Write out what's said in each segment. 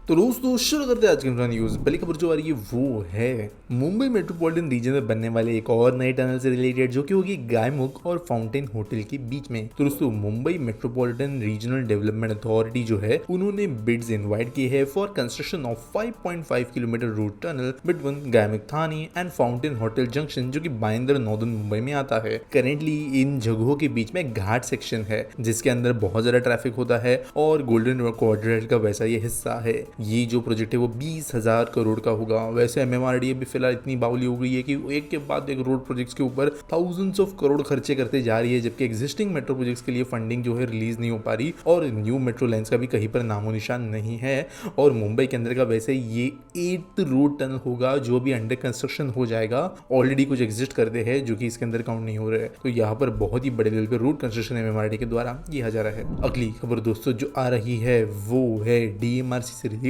तो दोस्तों शुरू करते हैं आज की न्यूज़। पहली खबर जो आ रही है वो है मुंबई मेट्रोपॉलिटन रीजन में बनने वाले एक और नए टनल से रिलेटेड, जो कि होगी गायमुख और फाउंटेन होटल के बीच में। तो दोस्तों Mumbai metropolitan regional development authority जो है उन्होंने बिड्स इनवाइट किए हैं for construction of 5.5 kilometre road tunnel between Gaimukh Thane and fountain hotel junction, जो कि बाइंदर नॉर्दर्न मुंबई में आता है। करेंटली इन जगहों के बीच में घाट सेक्शन है जिसके अंदर बहुत ज्यादा ट्रैफिक होता है और गोल्डन क्वाड्रेंट का वैसा ये हिस्सा है। ये जो प्रोजेक्ट है वो 20,000 करोड़ का होगा। वैसे एमएमआरडी अभी फिलहाल इतनी बावली हो गई है कि एक के बाद एक रोड प्रोजेक्ट्स के ऊपर थाउजेंड्स ऑफ करोड़ खर्चे करते जा रही है, जबकि एग्जिस्टिंग मेट्रो प्रोजेक्ट्स के लिए फंडिंग जो है रिलीज नहीं हो पा रही और न्यू मेट्रो लाइंस का भी कहीं पर नामो निशान नहीं है। और मुंबई के अंदर का वैसे ये 8th रोड टनल होगा जो भी अंडर कंस्ट्रक्शन हो जाएगा। ऑलरेडी कुछ एग्जिस्ट करते हैं जो कि इसके अंदर काउंट नहीं हो रहे हैं, तो यहाँ पर बहुत ही बड़े लेवल पे रोड कंस्ट्रक्शन एमएमआरडी के द्वारा किया जा रहा है। अगली खबर दोस्तों जो आ रही है वो है डीएमआरसी से रिलेटेड,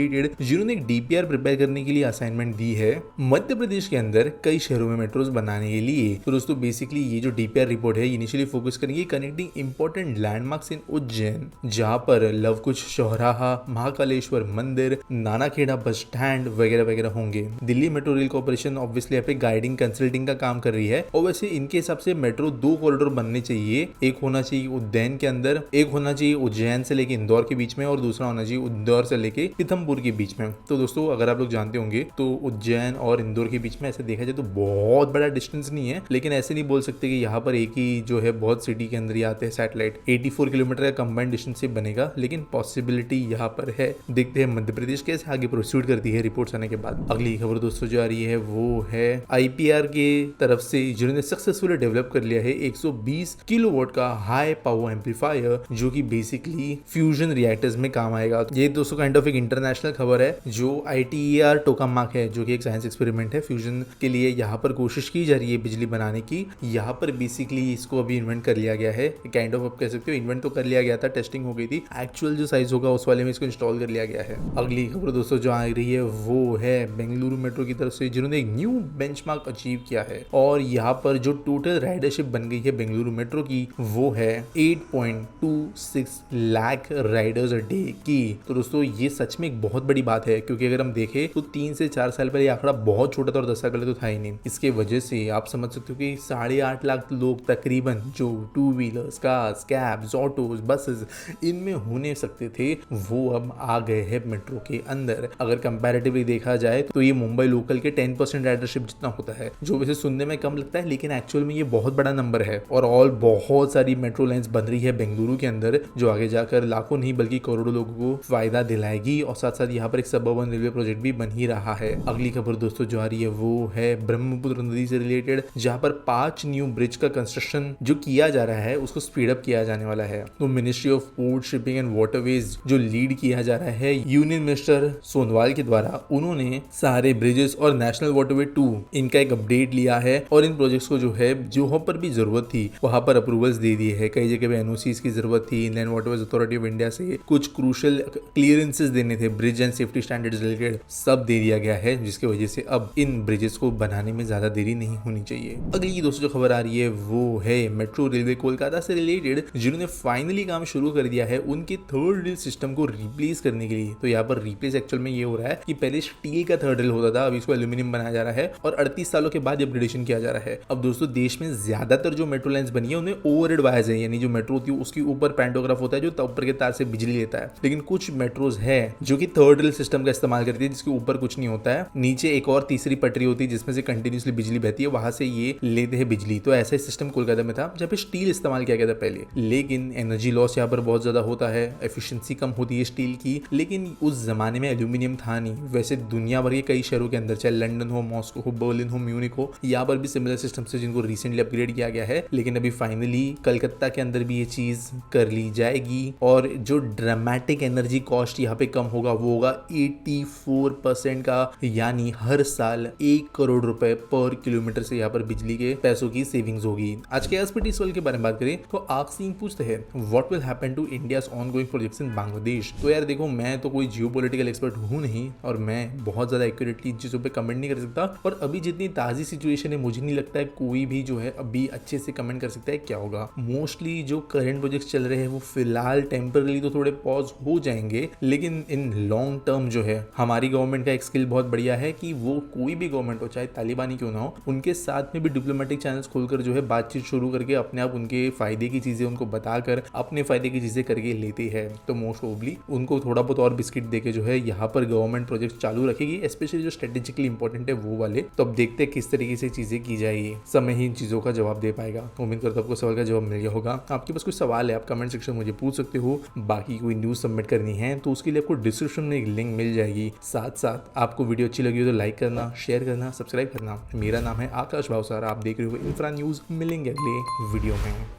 जिन्होंने एक डीपीआर प्रिपेयर करने के लिए असाइनमेंट दी है मध्य प्रदेश के अंदर कई शहरों में मेट्रोज बनाने के लिए। तो दोस्तों बेसिकली ये जो डीपीआर रिपोर्ट है इनिशियली फोकस करेंगे कनेक्टिंग इंपॉर्टेंट लैंडमार्क्स इन उज्जैन, जहां पर लवकुश चौराहा, महाकालेश्वर मंदिर, नानाखेड़ा बस स्टैंड वगैरह वगैरह होंगे। Delhi metro rail corporation obviously यहाँ पे गाइडिंग कंसल्टिंग का काम कर रही है और वैसे इनके हिसाब से मेट्रो 2 कॉरिडोर बनने चाहिए। एक होना चाहिए उज्जैन के अंदर, एक होना चाहिए उज्जैन से लेके इंदौर के बीच में और दूसरा होना चाहिए इंदौर से लेके पीथमपुर के बीच में। तो दोस्तों अगर आप लोग जानते होंगे तो उज्जैन और इंदौर के बीच में ऐसे देखा जाए तो बहुत बड़ा डिस्टेंस नहीं है, लेकिन ऐसे नहीं बोल सकते कि यहाँ पर एक ही जो है बहुत सिटी के अंदर ही आते हैं सैटेलाइट। 84 किलोमीटर का कंबाइंड डिस्टेंस से बनेगा, लेकिन पॉसिबिलिटी यहाँ पर है। देखते हैं मध्य प्रदेश कैसे आगे प्रोसीड करती है रिपोर्ट्स आने के बाद। अगली खबर दोस्तों जो आ रही है वो है आईपीआर के तरफ से, जिन्होंने सक्सेसफुली डेवलप कर लिया है 120 किलोवाट का हाई पावर एम्पलीफायर, जो कि बेसिकली फ्यूजन रिएक्टर्स में काम आएगा। ये दोस्तों काइंड ऑफ एक इंटरनेशनल खबर है। जो ITER टोकामाक है जो कि एक साइंस एक्सपेरिमेंट है फ्यूजन के लिए, यहाँ पर कोशिश की जा रही है बिजली बनाने की। यहाँ पर बेसिकली इसको अभी इन्वेंट कर लिया गया है, काइंड ऑफ आप कह सकते हो इन्वेंट तो कर लिया गया था, टेस्टिंग हो गई थी, एक्चुअल जो साइज होगा उस वाले में इसको इंस्टॉल कर लिया गया है। अगली खबर दोस्तों जो आ रही है वो है बेंगलुरु मेट्रो की तरफ से, जिन्होंने एक न्यू बेंचमार्क अचीव किया है और यहाँ पर जो टोटल राइडरशिप बन गई है बेंगलुरु मेट्रो की वो है 8.26 लाख राइडर्स अ डे की। तो दोस्तों ये सच में एक बहुत बड़ी बात है, क्योंकि अगर हम देखें तो 3 से 4 साल पहले आंकड़ा बहुत छोटा था और 10 साल पहले तो था ही नहीं। इसके वजह से आप समझ सकते हो कि 8.5 लाख लोग तकरीबन जो 2 wheelers, cars, cabs, autos, buses इनमें होने सकते थे वो अब आ गए हैं मेट्रो के अंदर। अगर कंपैरेटिवली देखा जाए तो ये मुंबई लोकल के 10% राइडरशिप जितना होता है, जो वैसे सुनने में कम लगता है लेकिन एक्चुअल में ये बहुत बड़ा नंबर है। और ऑल बहुत सारी मेट्रो लाइंस बन रही है बेंगलुरु के अंदर, जो आगे जाकर लाखों नहीं बल्कि करोड़ों लोगों को फायदा दिलाएगी। और साथ साथ यहाँ पर एक सबअर्बन रेलवे प्रोजेक्ट भी बन ही रहा है। अगली खबर दोस्तों जो आ रही है वो है ब्रह्मपुत्र नदी से रिलेटेड, जहाँ पर 5 न्यू ब्रिज का कंस्ट्रक्शन जो किया जा रहा है उसको स्पीड अप किया जाने वाला है। तो ministry of port, shipping and waterways जो लीड किया जा रहा है यूनियन मिनिस्टर सोनवाल के द्वारा, उन्होंने सारे ब्रिजेस और नेशनल वाटरवे 2 इनका एक अपडेट लिया है और इन प्रोजेक्ट्स को जो है जहाँ पर भी जरूरत थी वहां पर अप्रूवल्स दे दिए है। कई जगह पे एनओसीज की जरूरत थी, Indian waterways authority of India से कुछ क्रूशियल क्लियरेंसेस देने थे, bridge and safety standards related, सब दे दिया गया है, जिसकी वजह से अब इन ब्रिजेस को बनाने में ज्यादा देरी नहीं होनी चाहिए। अगली दोस्तों जो खबर आ रही है वो है मेट्रो रेलवे कोलकाता से रिलेटेड, जिन्होंने फाइनली काम शुरू कर दिया है उनके थर्ड रेल सिस्टम को रिप्लेस करने के लिए। तो यहाँ पर रिप्लेस एक्चुअल में ये हो रहा है कि पहले स्टील का थर्ड रेल होता था, अब इसको एल्यूमिनियम बनाया जा रहा है और 38 सालों के बाद अपग्रेडेशन किया जा रहा है। अब दोस्तों देश में ज्यादातर जो मेट्रो लाइंस बनी है उनमें ओवरहेड वायर्स है, यानी जो मेट्रो होती है उसके ऊपर पैंटोग्राफ होता है जो ऊपर के तार से बिजली लेता है। लेकिन कुछ मेट्रोज है जो कि थर्ड रेल सिस्टम का इस्तेमाल करती है, जिसके ऊपर कुछ नहीं होता है, नीचे एक और तीसरी पटरी होती है जिसमें से कंटिन्यूसली बिजली बहती है, वहां से ये लेते हैं बिजली। तो ऐसा सिस्टम कोलकाता में था जहाँ पे स्टील इस्तेमाल किया गया था पहले, लेकिन एनर्जी लॉस यहाँ पर बहुत ज्यादा होता है, एफिशिएंसी कम होती है स्टील की। लेकिन उस जमाने में एल्यूमिनियम था नहीं। वैसे दुनिया भर के कई शहरों के अंदर, चाहे लंदन हो, मॉस्को हो, बर्लिन हो, म्यूनिक हो, यहाँ पर भी सिमिलर सिस्टम से जिनको रिसेंटली अपग्रेड किया गया है। लेकिन अभी फाइनली कलकत्ता के अंदर भी ये चीज कर ली जाएगी और जो ड्रामेटिक एनर्जी कॉस्ट यहाँ पे कम होगा वो होगा 84% का, यानी हर साल 1 करोड़ रुपए पर किलोमीटर से यहाँ पर बिजली के पैसों की सेविंग्स होगी। आज के एसपीटी सवाल के बारे में बात करें तो आक्सीन पूछते हैं what will happen to India's ongoing projects in Bangladesh. तो यार देखो, मैं तो कोई जियोपॉलिटिकल एक्सपर्ट हूँ नहीं और मैं बहुत ज्यादा एक्यूरेटली इन चीजों पे कमेंट नहीं कर सकता, और अभी जितनी ताजी सिचुएशन है मुझे नहीं लगता है कोई भी जो है अभी अच्छे से कमेंट कर सकता है क्या होगा। मोस्टली जो करंट प्रोजेक्ट्स चल रहे हैं वो फिलहाल टेम्पररी तो थोड़े पॉज हो जाएंगे, लेकिन इन लॉन्ग टर्म जो है हमारी गवर्नमेंट का एक स्किल बहुत बढ़िया है कि वो कोई भी गवर्नमेंट हो, चाहे तालिबानी क्यों ना हो, उनके साथ में भी डिप्लोमेटिक चैनल्स खोलकर जो है बातचीत शुरू करके अपने आप उनके फायदे की चीजें उनको बताकर अपने फायदे की चीजें करके लेती है। तो मोस्ट प्रोबेबली उनको थोड़ा बहुत और बिस्किट देके जो है यहाँ पर गवर्नमेंट प्रोजेक्ट चालू रखेगी, स्पेशली जो स्ट्रेटेजिकली इंपॉर्टेंट है वो वाले। तो अब देखते हैं किस तरीके से चीजें की जाएगी, समय ही इन चीजों का जवाब दे पाएगा। उम्मीद करता हूं आपको सवाल का जवाब मिल गया होगा। आपके पास कोई सवाल है आप कमेंट सेक्शन में मुझे पूछ सकते हो। बाकी कोई न्यूज सबमिट करनी है तो उसके लिए आपको डिस्क्रिप्शन में एक लिंक मिल जाएगी। साथ साथ आपको वीडियो अच्छी लगी हो तो लाइक करना, शेयर करना, सब्सक्राइब करना। मेरा नाम है आकाश भावसार, आप देख रहे हो इंफ्रा न्यूज। मिलेंगे अगले वीडियो में।